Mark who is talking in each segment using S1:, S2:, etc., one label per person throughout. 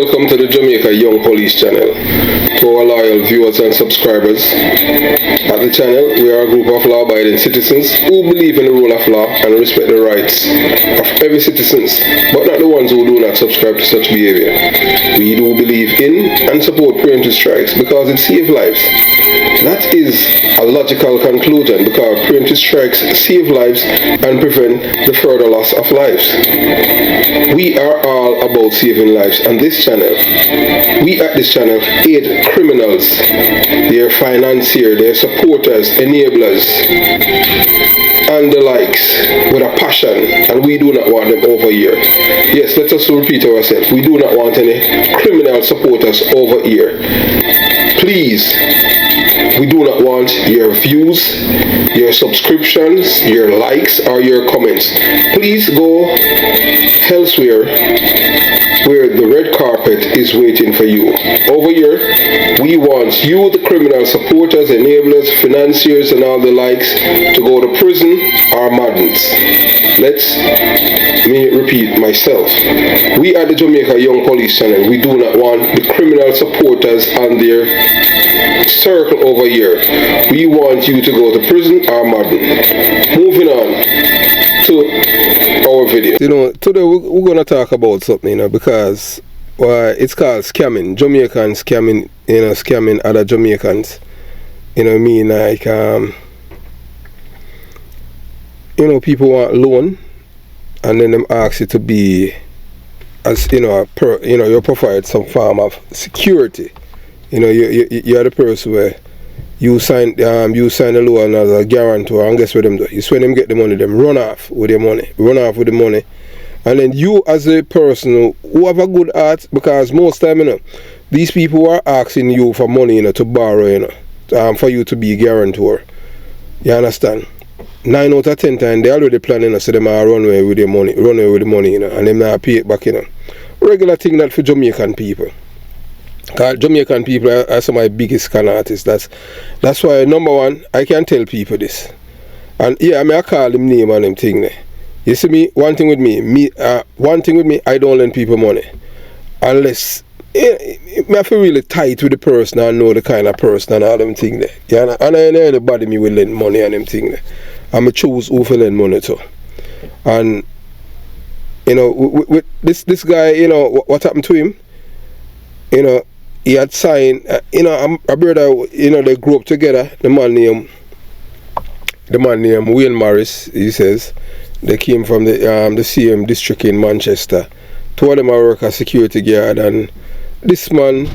S1: Welcome to the Jamaica Young Police channel. To our loyal viewers and subscribers, at the channel we are a group of law-abiding citizens who believe in the rule of law and respect the rights of every citizen, but not the ones who do not subscribe to such behavior. We do believe in and support preemptive strikes because it saves lives. That is a logical conclusion because preemptive strikes save lives and prevent the further loss of lives. We are all about saving lives on this channel. We at this channel aid criminals, their financiers, their supporters, enablers, and the likes with a passion, and we do not want them over here. Yes, let us repeat ourselves. We do not want any criminal supporters over here. Please, we do not want your views, your subscriptions, your likes, or your comments. Please go elsewhere where the red carpet is waiting for you. Over here, we want you, the criminal supporters, enablers, financiers, and all the likes, to go to prison or madness. Let me repeat myself. We at the Jamaica Young Police channel, we do not want the criminal supporters and their circle over here. We want you to go to prison or madness. Moving on to our video. You know, today we're going to talk about something, because it's called scamming. Jamaicans scamming, scamming other Jamaicans. People want loan, and then them ask you to be, as you provide some form of security. You're the person where you sign the loan as a guarantor, and guess what them do? You when them get the money, them run off with the money, and then you as a person who have a good heart, because most time these people are asking you for money to borrow, for you to be a guarantor. You understand? 9 out of 10 times they already planning, so them are run away with the money, and them not pay it back. Regular thing that for Jamaican people. Because Jamaican people are some of my biggest con artists. That's why, number one, I can tell people this. And yeah, I call them name and them thing there. You see me, one thing with me, I don't lend people money. Unless I feel really tight with the person and know the kind of person and all them thing there. Yeah, and I know anybody me will lend money and them thing there. I'm choose who to lend money to. And with this guy, what happened to him? He had signed, a brother, they grew up together. The man named Wayne Morris, he says. They came from the same district in Manchester. Two of them are work as security guard, and this man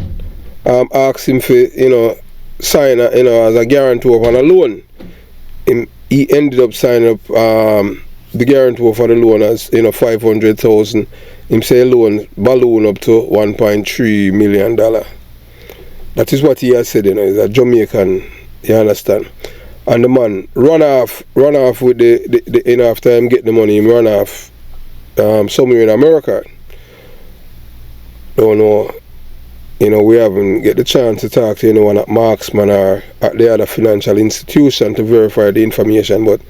S1: asked him for, sign, as a guarantor on a loan. He ended up signing up the guarantor for the loan as, 500,000. Him say loan balloon up to $1.3 million. That is what he has said, he's a Jamaican, you understand. And the man run off with the after him get the money, him run off somewhere in America. Don't know, we haven't get the chance to talk to anyone at Marksman or at the other financial institution to verify the information, but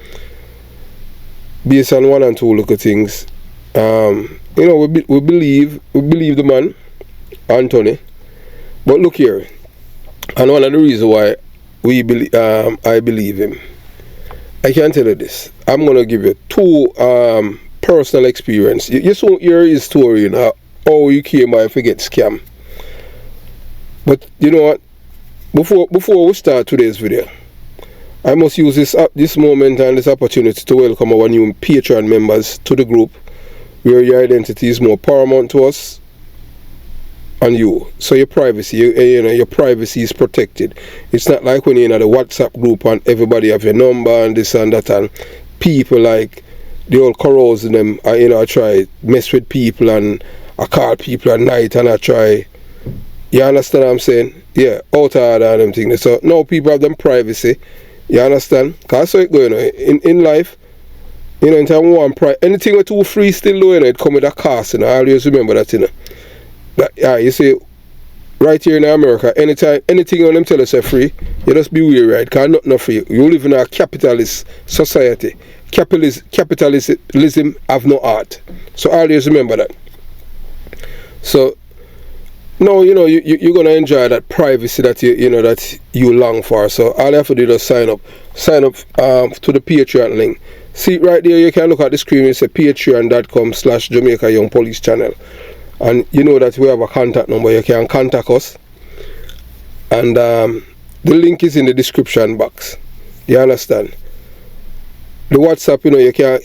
S1: based on one and two look at things, we believe the man, Anthony. But look here, and one of the reasons why I believe him, I can tell you this. I'm gonna give you two personal experience. You saw hear his story, how you came by forget scam. But you know what? Before we start today's video, I must use this moment and this opportunity to welcome our new Patreon members to the group, where your identity is more paramount to us and you. So your privacy, your privacy is protected. It's not like when you're in a WhatsApp group and everybody have your number and this and that, and people like the old corrodes in them, I try mess with people, and I call people at night and I try, you understand what I'm saying? Yeah, out of order and them things. So now people have them privacy, you understand? Because so it going in life. In time one anything with too free still low, it come with a cost, I always remember that, you see, right here in America, anything on them tell us are free, you just be weird, right? Because nothing free. You live in a capitalist society. Capitalism have no art. So always remember that. So No, you're gonna enjoy that privacy that that you long for. So all you have to do is sign up to the Patreon link. See right there, you can look at the screen. It's a patreon.com/Jamaica Young Police Channel, and you know that we have a contact number. You can contact us, and the link is in the description box. You understand? The WhatsApp, you can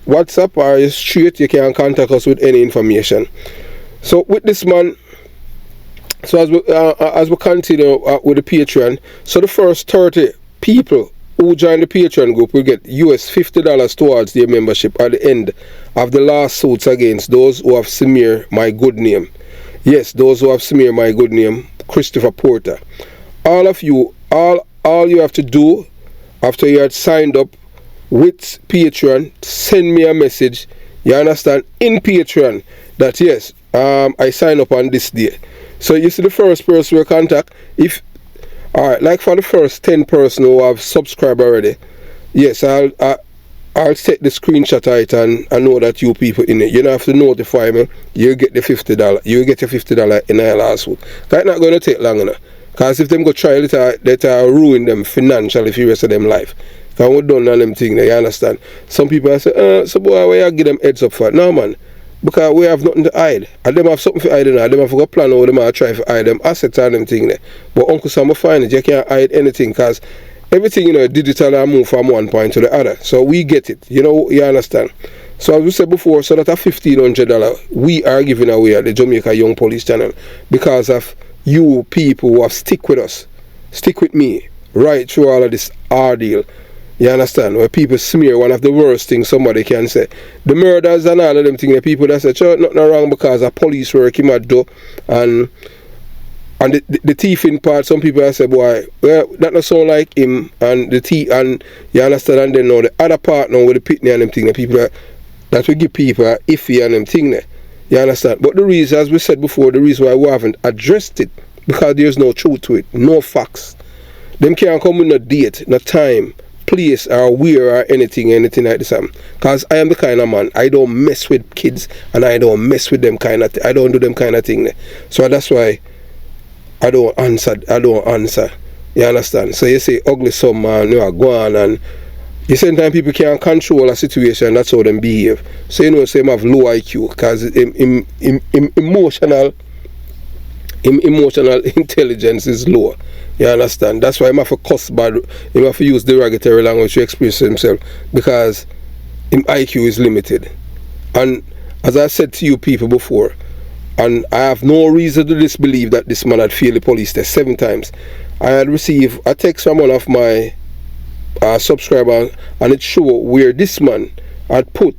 S1: WhatsApp or straight. You can contact us with any information. So with this man. So as we continue with the Patreon, so the first 30 people who join the Patreon group will get $50 towards their membership at the end of the lawsuits against those who have smeared my good name. Yes, those who have smeared my good name, Christopher Porter. All of you, all you have to do after you had signed up with Patreon, send me a message, you understand, in Patreon that yes, I sign up on this day. So you see the first person we contact, alright, like for the first 10 person who have subscribed already, yes, I'll set the screenshot out and I know that you people in it. You don't have to notify me, you get the $50. You get your $50 in our lawsuit. That's not going to take long enough. Because if them go try it, that ruin them financially for the rest of them life. Because we done on them thing, you understand? Some people say, so boy, why you give them heads up for it? No man. Because we have nothing to hide. And them have something to hide now. Them have got plan how them are try to hide them assets and them thing there. But Uncle Sam will find it. You can't hide anything because everything, digital and move from one point to the other. So we get it. You understand. So as we said before, so that a $1,500 we are giving away at the Jamaica Young Police Channel because of you people who have stick with us. Stick with me right through all of this ordeal. You understand? Where people smear one of the worst things somebody can say. The murders and all of them things, the people that say, sure, nothing wrong because of police work him at do. And the thieving part, some people have said, boy, well, that not sound like him and the thief, and you understand, and then now the other part now with the pitney and them thing, the people that we give people are iffy and them thing there. You understand? But the reason, as we said before, the reason why we haven't addressed it, because there's no truth to it, no facts. Them can't come with no date, no time, place or where or anything like this. Because I am the kind of man, I don't mess with kids and I don't mess with them kind of I don't do them kind of thing. So that's why I don't answer. You understand? So you say ugly some man, go on, and the same time people can't control a situation, that's how them behave. So say them have low IQ because emotional intelligence is low. You understand? That's why he have to cuss bad. He have to use derogatory language to express himself because his IQ is limited. And as I said to you people before, and I have no reason to disbelieve that this man had failed the police test 7 times. I had received a text from one of my subscribers, and it showed where this man had put,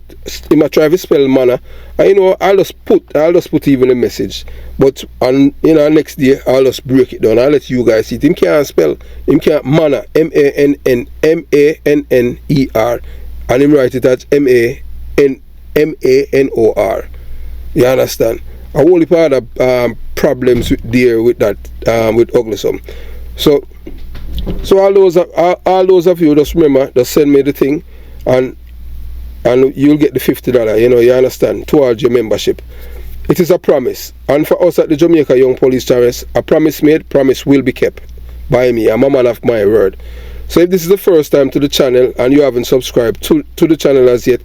S1: he might try to spell manner, and I'll just put even a message, but on next day I'll just break it down. I'll let you guys see it. Him can't spell, him can't manner, MANNER, and him write it as MANOR. You understand? A whole part of problems with that with Uglism. So all those of you just remember, just send me the thing, and you'll get the $50. You understand, towards your membership. It is a promise, and for us at the Jamaica Young Police Channel, a promise made, promise will be kept by me. I'm a man of my word. So if this is the first time to the channel and you haven't subscribed to the channel as yet,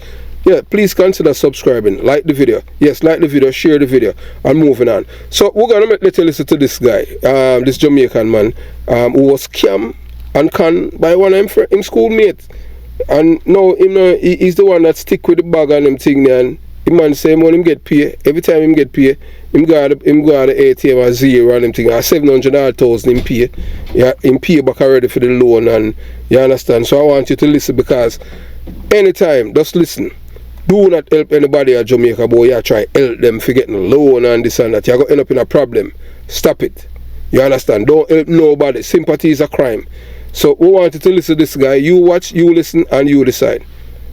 S1: please consider subscribing. Like the video. Yes, like the video, share the video, and moving on. So we're gonna let you listen to this guy, this Jamaican man, who was scammed and conned by one of him schoolmates. And now he's the one that stick with the bag and them thing there, and the man say when him get paid, every time him get paid, him go to the ATM or zero and them thing, or $700,000 him pay. Yeah, him pay back already for the loan, and you understand. So I want you to listen, because anytime, just listen. Do not help anybody at Jamaica, boy. You try help them for getting a loan and this and that. You're going to end up in a problem. Stop it. You understand? Don't help nobody. Sympathy is a crime. So we want you to listen to this guy. You watch, you listen, and you decide.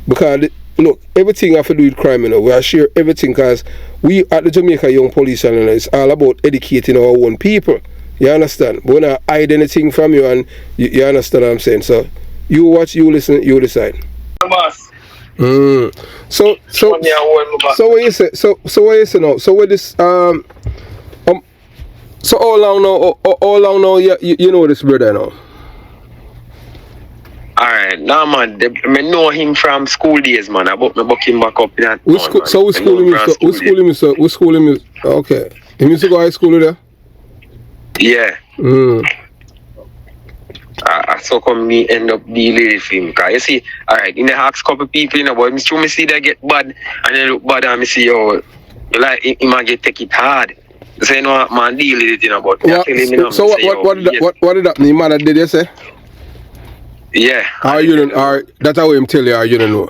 S1: Because, look, everything have to do with crime, We are share everything, because we at the Jamaica Young Police Channel is all about educating our own people. You understand? But we don't hide anything from you, and you understand what I'm saying. So you watch, you listen, you decide. So what you say? So what you say now? So with this So how long now you know this brother now?
S2: Alright, nah man, I know him from school days, man. I book him back up in that town, man.
S1: So which school him is? Which school him is? Okay. He used to go high school there?
S2: Yeah. I so come me end up dealing with him. Cause you see, alright, in the ask couple people, you know, but me see they get bad and they look bad and me see like he might get take it hard. So you know man deal with it, you know, but what did
S1: that mean? Mother did you say?
S2: Yeah.
S1: Or you don't, or that's how him tell you, or you don't know?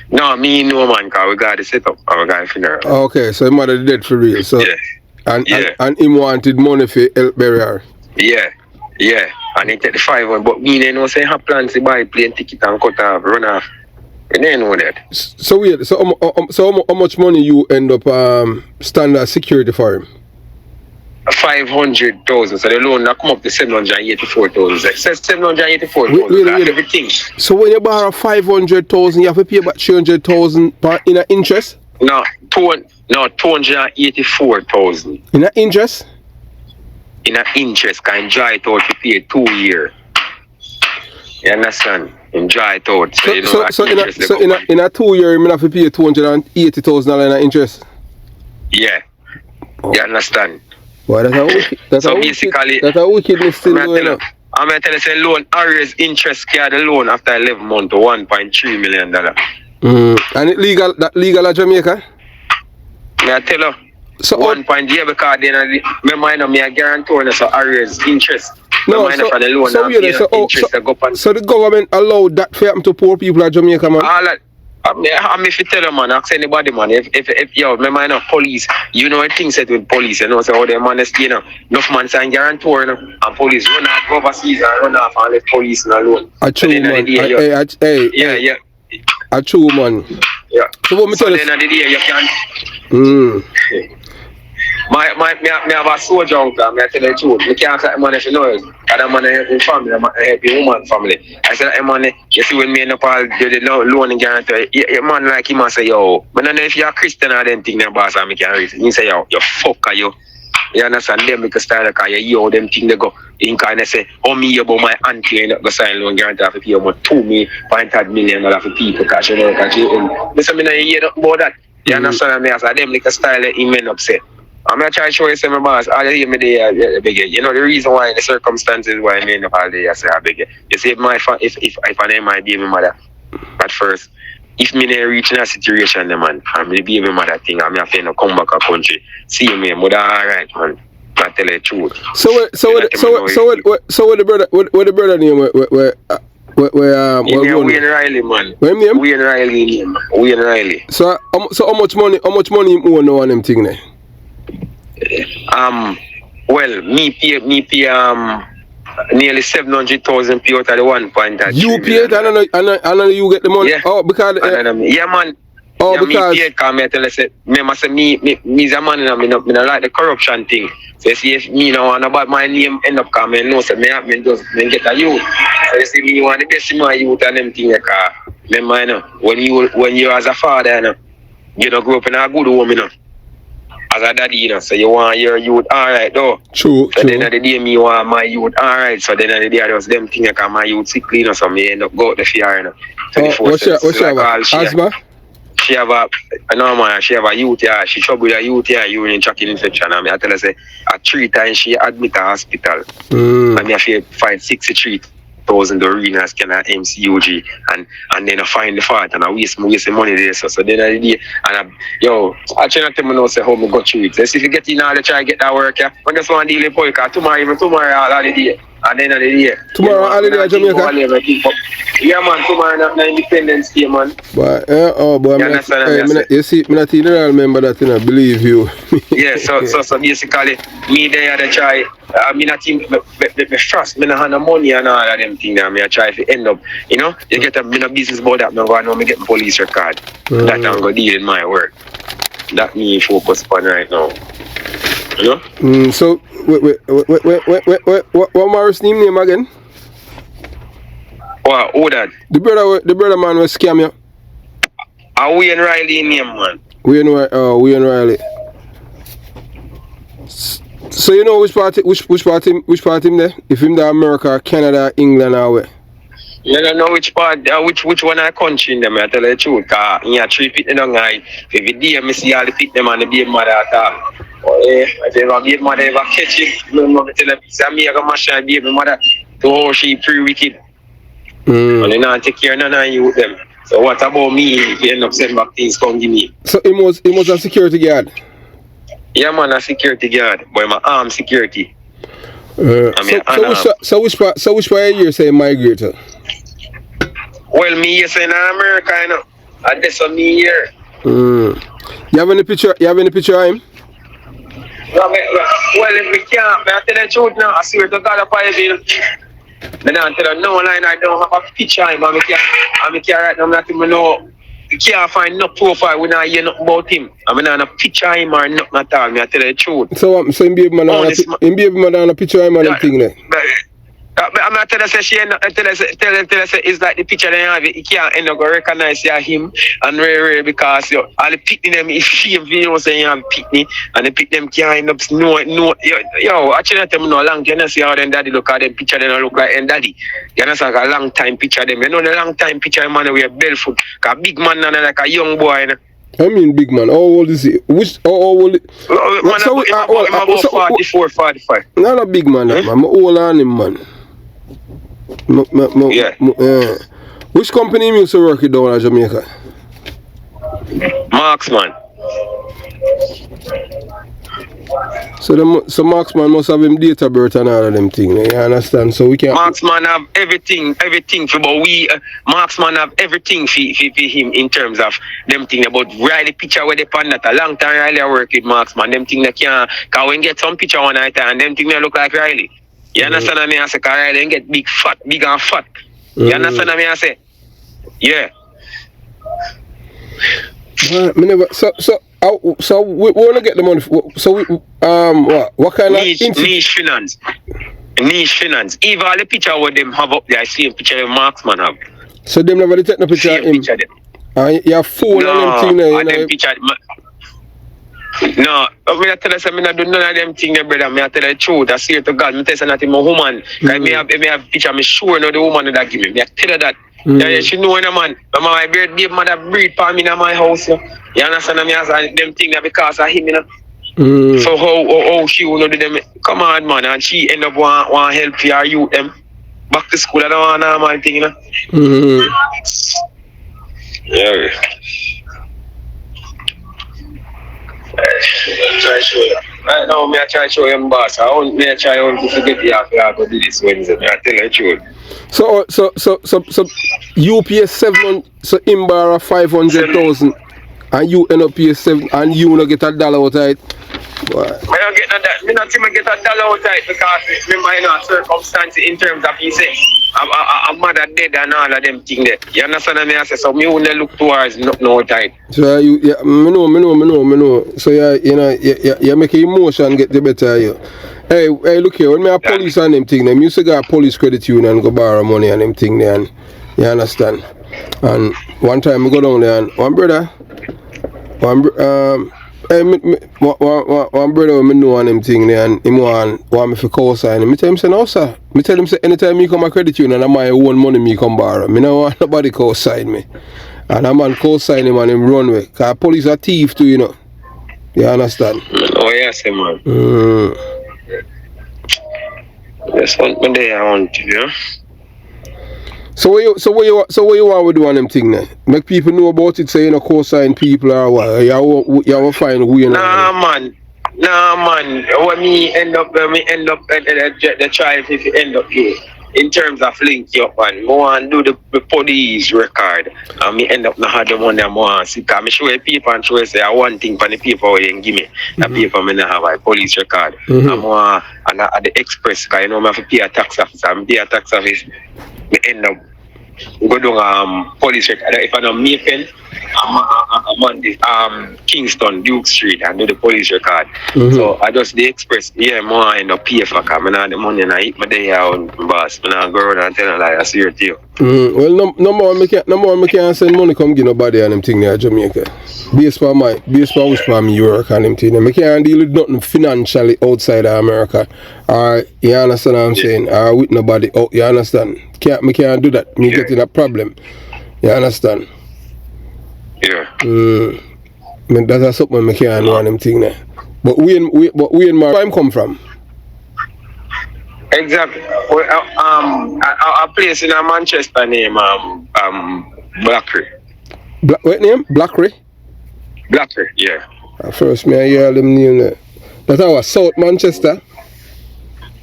S2: No, me no man, cause we got the setup, we got the funeral.
S1: Okay, so his mother dead for real. So
S2: yeah.
S1: And him wanted money for help bury her.
S2: Yeah. And he take the 500, but me they know say have plans to buy plane ticket and cut off, run off. And they know that.
S1: So weird. So how much money you end up standard security for him?
S2: 500,000. So the loan now come up to 784,000. It says 784,000. Everything.
S1: So when you borrow 500,000, you have to pay back 300,000 in interest?
S2: No, 284,000.
S1: In interest?
S2: In interest, can enjoy it out to pay 2 years. You understand? Enjoy it out. So you know
S1: in a 2 year, you have to pay $280,000 in interest.
S2: Yeah. You understand?
S1: Well, that's a wickedness still going on.
S2: I'm going to tell you, say loan, arrears interest carry the loan after 11 months to $1.3 million.
S1: And it legal at Jamaica?
S2: I tell you, so 1 point, yeah, because then my mind on me a guarantor, so arrears interest.
S1: No, so the government allowed that to happen to poor people at Jamaica, man?
S2: All that. If you tell them, man, ask anybody, man, if my mind of police, you know, things set with police, you know, so how they manage, you know, enough man sign guarantor, you know, and police run off overseas and run off and let police alone.
S1: A true man.
S2: Yeah.
S1: A true man.
S2: Yeah.
S1: So what me tell you?
S2: Then at the day, you can. Me have a soldier uncle, I tell you the truth. I can't say money if you know it. I don't want to help your family, I help your woman family. I said, money, you see when me and Nepal do the loan and guarantee, your man like him and say, yo, I don't know if you're a Christian or them thing, boss, and me can reason. He say, yo, you fucker, you. You understand? Them make a style like you, them thing they go. In kind of say, oh, me about my auntie, and not go sign loan guarantee for people, but $2.5 million for people, because you know, because you listen, I don't hear nothing about that. You understand me? I said, them like a style that he may not say. I'm not trying to show you some boss. All you hear me there, you know the reason why, the circumstances why I made up all day. I say I beg you. You see, if I name my baby mother at first, if me never reach in a situation, man, and my baby mother thing, I'm not to come back a country. See me, mother, alright, man. I tell you the truth.
S1: So what the brother name
S2: Wayne Riley, man.
S1: What name?
S2: Wayne Riley.
S1: So how much money you owe now on them thing there?
S2: Well, me pay nearly 700,000 pay out of the 1.3.
S1: You pay it and you get the money?
S2: Yeah.
S1: Oh, because
S2: yeah, man.
S1: Oh,
S2: yeah,
S1: because
S2: me pay it, I tell you, say, me's a man and I like the corruption thing. So see if me now want about my name end up coming, no, so me just get a youth. So you see me want the best in my youth and them thing, remember, you know, when you as a father, you know, grow up in a good home, you know. As a daddy, you know, so you want your youth, alright, though.
S1: True.
S2: So then at the day, me want my youth, alright. So then at the day, I was them thing, because my youth sick, you know, so me end up go out the fear, you know.
S1: What's your asthma?
S2: She have a youth, yeah. She trouble with a youth, yeah, urinary tract infection. And I tell her, say, 3 times she admit to hospital. And me have to find 63,000 urine scanner MCUG and then I find the fault and I waste money there. So then I did and I try not to know say how me go through it. So if you get in all the try get that work, yeah, I just want to deal with because tomorrow all the day. And then at the day.
S1: Tomorrow holiday Jamaica?
S2: Yeah man, tomorrow not Independence Day man.
S1: But you see, me not even remember that, you know, believe you.
S2: Yeah, so basically me there to try me not think me trust, me not have no money and all of them things that me I try to end up, you know, you get a business about that, me go and me get police record. That I'm gonna deal in my work. That me focus on right now. You know?
S1: So what Morris name again?
S2: What? Who that?
S1: The brother man was scam you.
S2: Wayne Riley name man.
S1: Wayne Riley. So you know which part him there? If him there America, Canada, England or where?
S2: You don't know which part, which one I country in them, I tell you the truth. Cause you have 3 feet in the night. Every day I see all the feet them and the baby mother attack. Oh yeah, I tell you, baby mother ever catch it. I tell you, say me I got mash and baby mother to how she pre-wicked. And they not take care of none of you with them. So what about me if you end up sending back things come give me?
S1: So he was a security guard?
S2: Yeah man, a security guard. But I'm an armed security.
S1: So which part you say migrate to?
S2: Well, me here in America, you know. And that's what me here.
S1: You have any picture of him?
S2: Well, if we can't, I tell you the truth now, I swear to God, I bill. Then I tell you, no line, I don't have a picture of him. I can't write down nothing, I know. You can't find no profile, we don't hear nothing about him. I mean, I have a picture of him or nothing at all, I tell you the truth.
S1: So him baby man on a picture of him and everything there?
S2: I'm not telling you, she it's like the picture they have, you can't end up recognize him and rare because all the picnic them is shame videos saying you have picnic and the pick them can't end up no actually not them no long you know see how them daddy look at them picture they don't look like them daddy. You know like a long time picture them. You know the long time picture man wear barefoot. Cause big man and like a young boy, you know.
S1: I mean big man, how old is he? How old is he?
S2: About 44, 45.
S1: Not a big man, man. I'm old on him, man. Which company you used to work with down in Jamaica?
S2: Marksman.
S1: So Marksman must have him date of birth and all of them things, you understand? So we can
S2: Marksman have everything for but we Marksman have everything for him in terms of them thing about Riley picture where they pan that a long time Riley I work with Marksman, them thing they can't cause when get some picture one night and them thing they look like Riley. You understand what I mean? I say cause Riley get big and fat. You understand what I mean? I say yeah.
S1: So we want to get the money. So we, what kind of
S2: niche finance? Niche finance. Even all the picture what them have up there, I see a picture of Marksman have.
S1: So them never take no picture of him. You have phone and them thing there.
S2: Them picture. No, I tell you something. I do none of them things, brother. I tell you the truth. I swear to God. I tell you something. I'm a woman. I have picture. I'm sure no the woman that give me. I tell you that. Yeah, she know a man. My baby mother breed for me in my house. You understand me? As them things because of him, you know. So how she will do them? Come on, man, and she end up want help your youth them back to school. I don't want normal thing, you know. Yeah. Try show you. Right now, I try show you, boss. I try to forget you have to do this Wednesday. I tell you the truth.
S1: So you pay 7, so him borrow 500,000 and you end up pay 7 and you not get $1 out of it. I
S2: don't get that. Me not even get $1 out of it because remember you know circumstances in terms of he say a mother dead and all of them things there. You understand what I say? So me wouldn't look towards no time.
S1: So you me know. So you make emotion get the better of you. Hey, look here, when me a police and them thing, them used to go a police credit union and go borrow money and them thing there, and you understand? And one time I go down there and one brother when me know on them thing there and him want me for cosign and me tell him say no sir. Me tell him say anytime me come a credit union and my own money me come borrow. Me no want nobody cosign me. And a man cosign him and him run away. Cause police are thief too, you know. You understand?
S2: Oh yes, man. That's one day I want to, you know.
S1: So what you want to do on them thing then? Make people know about it, say you know cosign people or what? You will find who you know.
S2: Nah man. When me end up the trial if you end up here. In terms of link you up and go and do the police record and me end up not have the one that I want to see. Because I show people and show say I one thing for the paper where you give me. The paper I not have a police record. And at the express because you know I have to pay a tax officer. I pay a tax office. Me end up go down police record. If I don't make it, I'm on this Kingston, Duke Street, and do the police record. So I just the express, more end up pay for come. I the money and I hit my day out, boss. And I go around and tell them like I see it to you.
S1: Well, number one, I can't send money come give nobody and them thing there in Jamaica. Based on which part me work and them thing. I can't deal with nothing financially outside of America. You understand what I'm saying? With nobody out, you understand? Me can't do that. Me getting a problem. You understand?
S2: Yeah.
S1: That's something I can't do on them thing there. But we in my time come from?
S2: Exactly. A place in Manchester named Blackery.
S1: What name? Blackery?
S2: Blackery, yeah.
S1: First me I hear them name there. That's our South Manchester?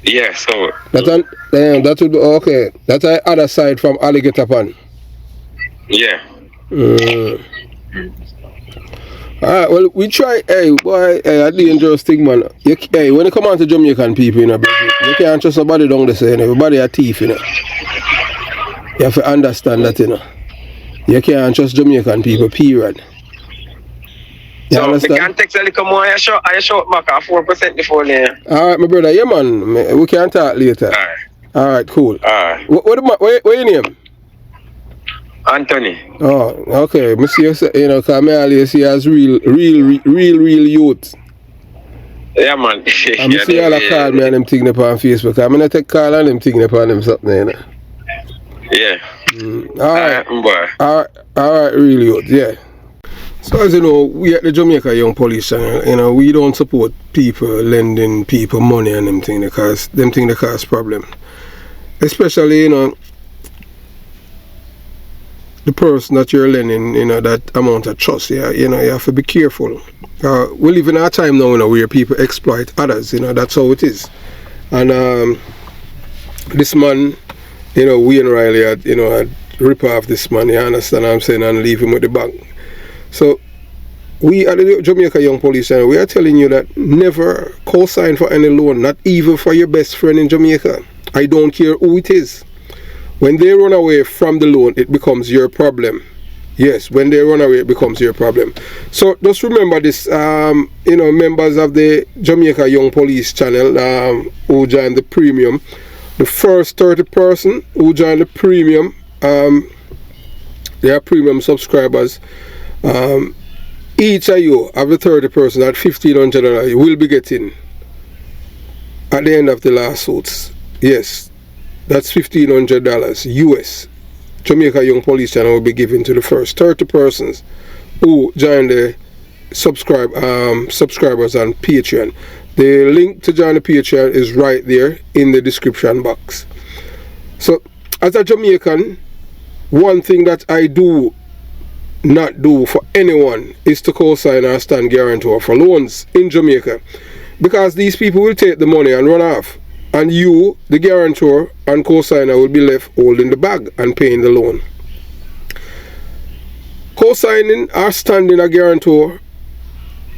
S2: Yeah, so
S1: that would be okay. That's the other side from Alligator Pond.
S2: Yeah.
S1: Alright, well we try a dangerous thing, man. When it come on to Jamaican people, you can't trust nobody down there saying everybody a thief, you have to understand that, you can't trust Jamaican people, period. You
S2: so
S1: understand?
S2: we can text a little more, I shot back at 4% before there.
S1: Alright, my brother, man, we can talk later. Alright, cool.
S2: Alright.
S1: What your name?
S2: Anthony.
S1: Oh, okay. I see you, because I always see as real youth.
S2: Yeah, man.
S1: I see all the call me and them thing up on Facebook. I'm going to take call and them thing up on them something,
S2: Yeah.
S1: Alright, real youth, yeah. So as you know, we at the Jamaica Young Police Channel, we don't support people lending people money and them thing because them thing they cause problem. Especially, the person that you're lending, that amount of trust, you have to be careful. We live in our time now, where people exploit others, that's how it is. And this man, Wayne Riley had rip off this man, you understand what I'm saying, and leave him with the bank. So, we at the Jamaica Young Police Channel, we are telling you that never co-sign for any loan, not even for your best friend in Jamaica. I don't care who it is. When they run away from the loan, it becomes your problem. Yes, when they run away, it becomes your problem. So just remember this, members of the Jamaica Young Police Channel who joined the premium, the first 30 person who joined the premium, they are premium subscribers. Each of you, of the 30 person at $1,500, you will be getting at the end of the lawsuits. Yes. That's $1,500 US. Jamaica Young Police Channel will be given to the first 30 persons who join the subscribers on Patreon. The link to join the Patreon is right there in the description box. So, as a Jamaican, one thing that I do not do for anyone is to co-sign or stand guarantor for loans in Jamaica, because these people will take the money and run off. And you, the guarantor and co-signer, will be left holding the bag and paying the loan. Co-signing or standing a guarantor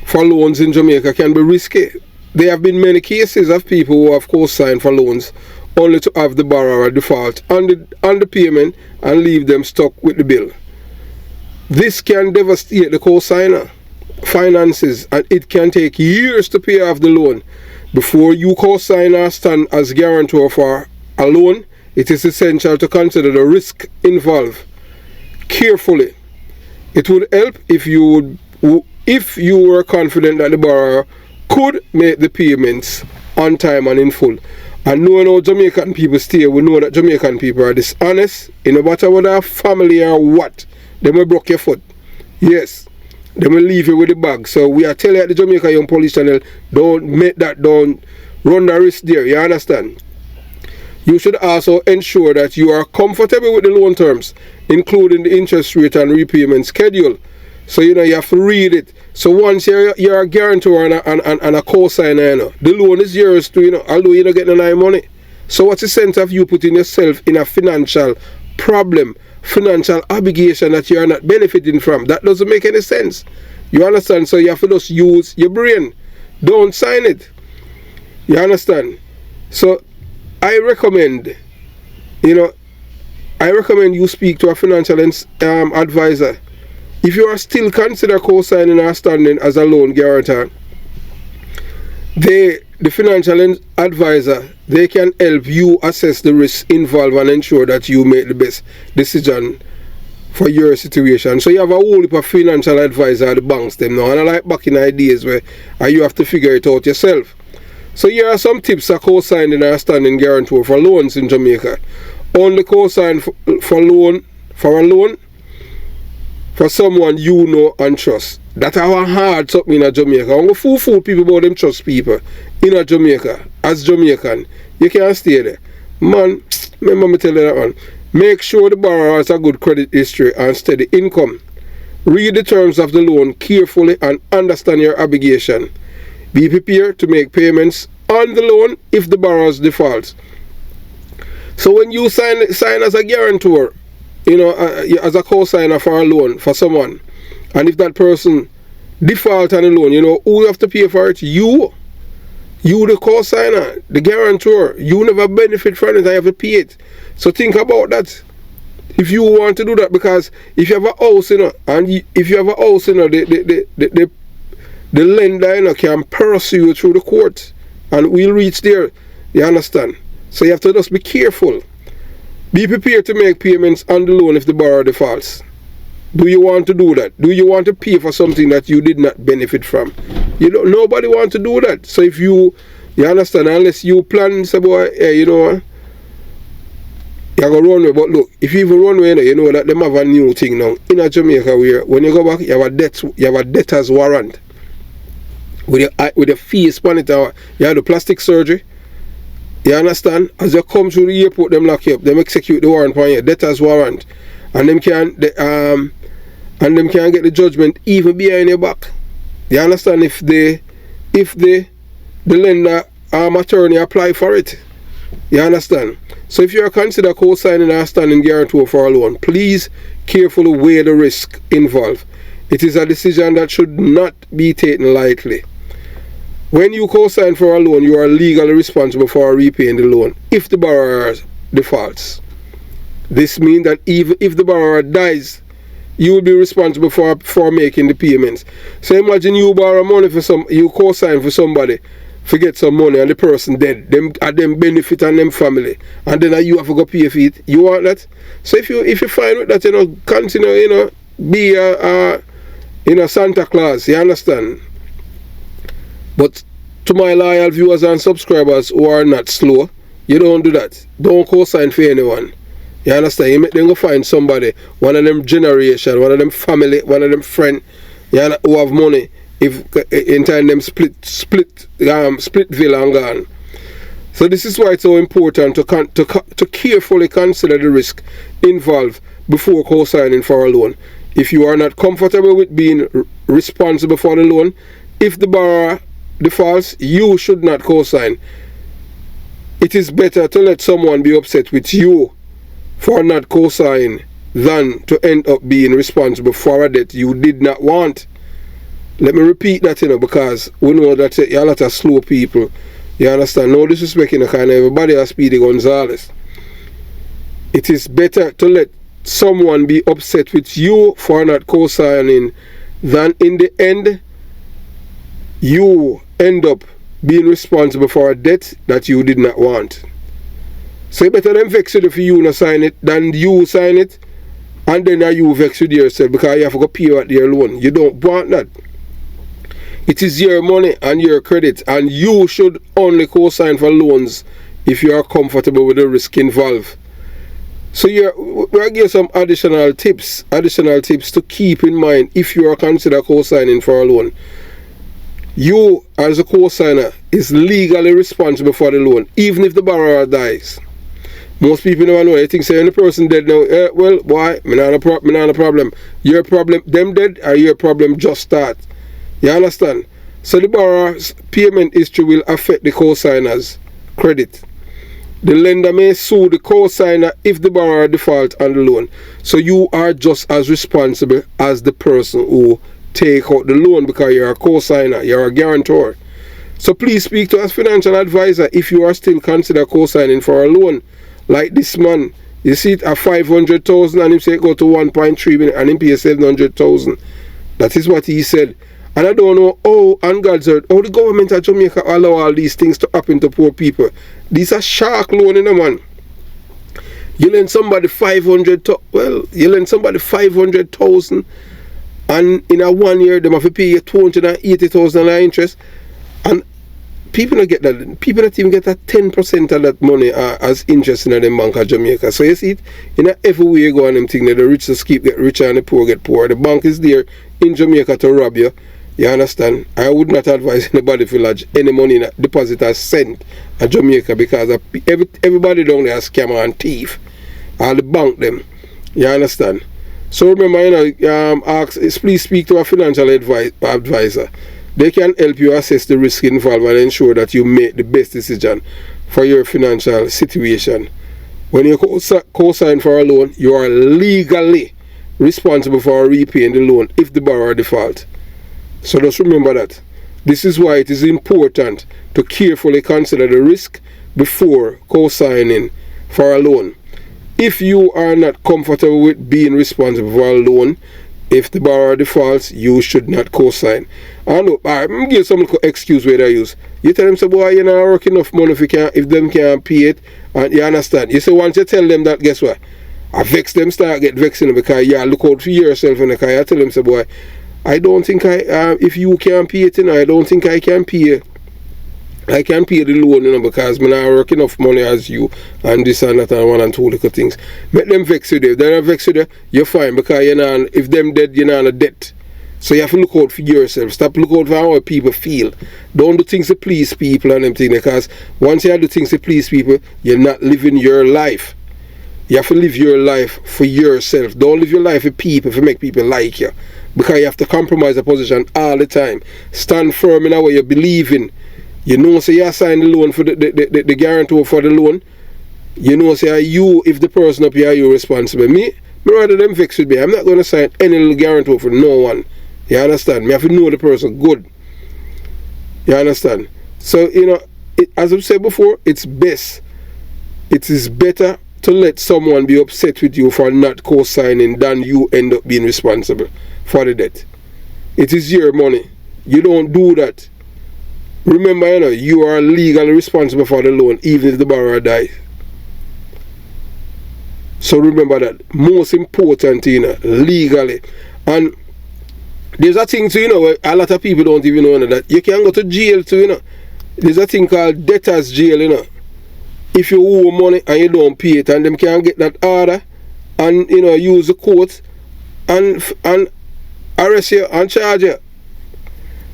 S1: for loans in Jamaica can be risky. There have been many cases of people who have co-signed for loans only to have the borrower default on the payment and leave them stuck with the bill. This can devastate the co-signer finances, and it can take years to pay off the loan. Before you co-sign or stand as guarantor for a loan, it is essential to consider the risk involved carefully. It would help if you were confident that the borrower could make the payments on time and in full. And knowing how Jamaican people stay, we know that Jamaican people are dishonest. No matter whether family or what, they will broke your foot. Yes. They will leave you with the bag. So we are telling at the Jamaica Young Police Channel, don't run the risk there, you understand? You should also ensure that you are comfortable with the loan terms, including the interest rate and repayment schedule. So you have to read it. So once you're a guarantor and a co-signer, the loan is yours too, although you're not getting any money. So what's the sense of you putting yourself in a financial problem, financial obligation that you are not benefiting from? That doesn't make any sense. You understand? So you have to just use your brain. Don't sign it. You understand? So I recommend you speak to a financial advisor. If you are still consider co-signing or standing as a loan guarantor, the financial advisor, they can help you assess the risks involved and ensure that you make the best decision for your situation. So you have a whole heap of financial advisor at the banks them now, and I like back in the days where you have to figure it out yourself. So here are some tips for co-signing or standing guarantor for loans in Jamaica. Only co-sign for a loan for someone you know and trust. That's how hard something in Jamaica. I'm going to fool people about them trust people in Jamaica. As Jamaican, you can't stay there. Man, remember me tell you that one. Make sure the borrower has a good credit history and steady income. Read the terms of the loan carefully and understand your obligation. Be prepared to make payments on the loan if the borrower defaults. So when you sign as a guarantor, as a co-signer for a loan for someone, and if that person default on the loan, who you have to pay for it? You the co-signer, the guarantor. You never benefit from it, I have to pay it. So think about that. If you want to do that, because if you have a house, and if you have a house, the lender, can pursue you through the court, and we'll reach there. You understand? So you have to just be careful. Be prepared to make payments on the loan if the borrower defaults. Do you want to do that? Do you want to pay for something that you did not benefit from? Nobody wants to do that. So if you understand, unless you plan, say, boy, hey, you're going to run away. But look, if you even run away, you know that them have a new thing now. In Jamaica, where when you go back, you have a debtor's warrant. With your face on it, you have the plastic surgery. You understand? As you come through the airport, them lock you up, them execute the warrant on you, debtor's warrant, and them can get the judgment even behind your back. You understand? If the lender attorney apply for it. You understand? So if you are consider co-signing or standing guarantor for a loan, please carefully weigh the risk involved. It is a decision that should not be taken lightly. When you co-sign for a loan, you are legally responsible for repaying the loan if the borrower defaults. This means that even if the borrower dies, you will be responsible for making the payments. So imagine you borrow money you co-sign for somebody, forget some money, and the person dead. Them benefit and them family, and then you have to go pay for it. You want that? So if you find with that, continue, be a Santa Claus. You understand? But to my loyal viewers and subscribers who are not slow, you don't do that. Don't co-sign for anyone. You understand? You make them go find somebody, one of them generation, one of them family, one of them friend, who have money. If in time them split villa and gone. So this is why it's so important to carefully consider the risk involved before co-signing for a loan. If you are not comfortable with being responsible for the loan, if the borrower defaults, you should not co-sign. It is better to let someone be upset with you for not co-signing than to end up being responsible for a debt you did not want. Let me repeat that, because we know that a lot of slow people. You understand? No disrespect, kind of everybody has Speedy Gonzales. It is better to let someone be upset with you for not co-signing than in the end you end up being responsible for a debt that you did not want. So it's better them vex with you not sign it than you sign it, and then you vex with yourself because you have to go pay out their loan. You don't want that. It is your money and your credit, and you should only co-sign for loans if you are comfortable with the risk involved. So we'll give some additional tips to keep in mind if you are consider co-signing for a loan. You, as a co-signer, is legally responsible for the loan, even if the borrower dies. Most people never know. They think saying the person dead now. Well, why? Me not a problem. Your problem, them dead, or your problem just start. You understand? So the borrower's payment history will affect the co-signer's credit. The lender may sue the co-signer if the borrower defaults on the loan. So you are just as responsible as the person who take out the loan, because you're a co-signer, you're a guarantor. So please speak to a financial advisor if you are still consider co-signing for a loan. Like this man, You see it at 500,000 and him say it go to 1.3 million and him pay 700,000. That is what he said. And I don't know how, on God's earth, how the government of Jamaica allow all these things to happen to poor people. These are shark loan, man. You lend somebody 500,000 and in a 1 year they have to pay you 280,000 interest, and people don't get that. People don't even get that 10% of that money as interest in the Bank of Jamaica. So you see it in every way you go on them thing that the rich just keep get richer and the poor get poorer. The bank is there in Jamaica to rob you. You understand? I would not advise anybody to lodge any money in a deposit as sent at Jamaica, because everybody down there is scammer and thief. All the bank them. You understand? So remember, please speak to a financial advisor. They can help you assess the risk involved and ensure that you make the best decision for your financial situation. When you co-sign for a loan, you are legally responsible for repaying the loan if the borrower defaults. So just remember that. This is why it is important to carefully consider the risk before co-signing for a loan. If you are not comfortable with being responsible for a loan, if the borrower defaults, you should not co-sign. I know, I'm give some excuse where they use. You tell them, say, boy, you're not working enough money if them can't pay it, and you understand. You say, once you tell them that, guess what? I vex them, start get vexing because you look out for yourself, and I tell them, say, boy, I don't think if you can't pay it, I don't think I can pay. I can pay the loan, because I'm not working enough money as you, and this and that and one and two little things. Make them vex you there. If they're not vex you there, you're fine, because if them dead, you're not in a debt. So you have to look out for yourself. Stop looking out for how people feel. Don't do things to please people and them things, because once you do things to please people, you're not living your life. You have to live your life for yourself. Don't live your life for people, to make people like you. Because you have to compromise a position all the time. Stand firm in what you believe in. You know, say you sign the loan for the guarantor for the loan. You know, say you, if the person up here, you're responsible. Me rather than vex with me. I'm not going to sign any little guarantor for no one. You understand? Me have to know the person good. You understand? So, as I've said before, it's best. It is better to let someone be upset with you for not co-signing than you end up being responsible for the debt. It is your money. You don't do that. Remember, you are legally responsible for the loan even if the borrower dies. So remember that. Most important, legally. And there's a thing too, where a lot of people don't even know that you can go to jail too, There's a thing called debtor's jail, If you owe money and you don't pay it, and them can get that order and use the court and arrest you and charge you.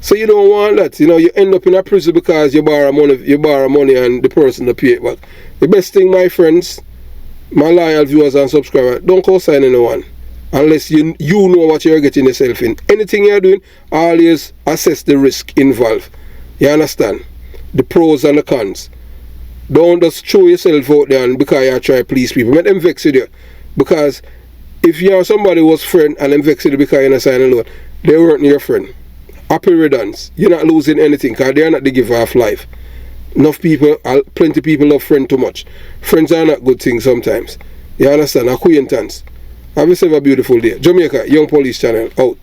S1: So you don't want that. You end up in a prison because you borrow money and the person to pay it back. The best thing, my friends, my loyal viewers and subscribers, don't co-sign anyone unless you know what you're getting yourself in. Anything you're doing, always assess the risk involved. You understand? The pros and the cons. Don't just throw yourself out there and because you try to please people. Make them vex with you. Because if you have somebody who's friend and them vex with you because you're not signing a loan, they weren't your friend. Happy riddance. You're not losing anything because they're not the giver of life. Plenty of people love friends too much. Friends are not good things sometimes. You understand? Acquaintance. Have yourself a beautiful day. Jamaica, Young Police Channel, out.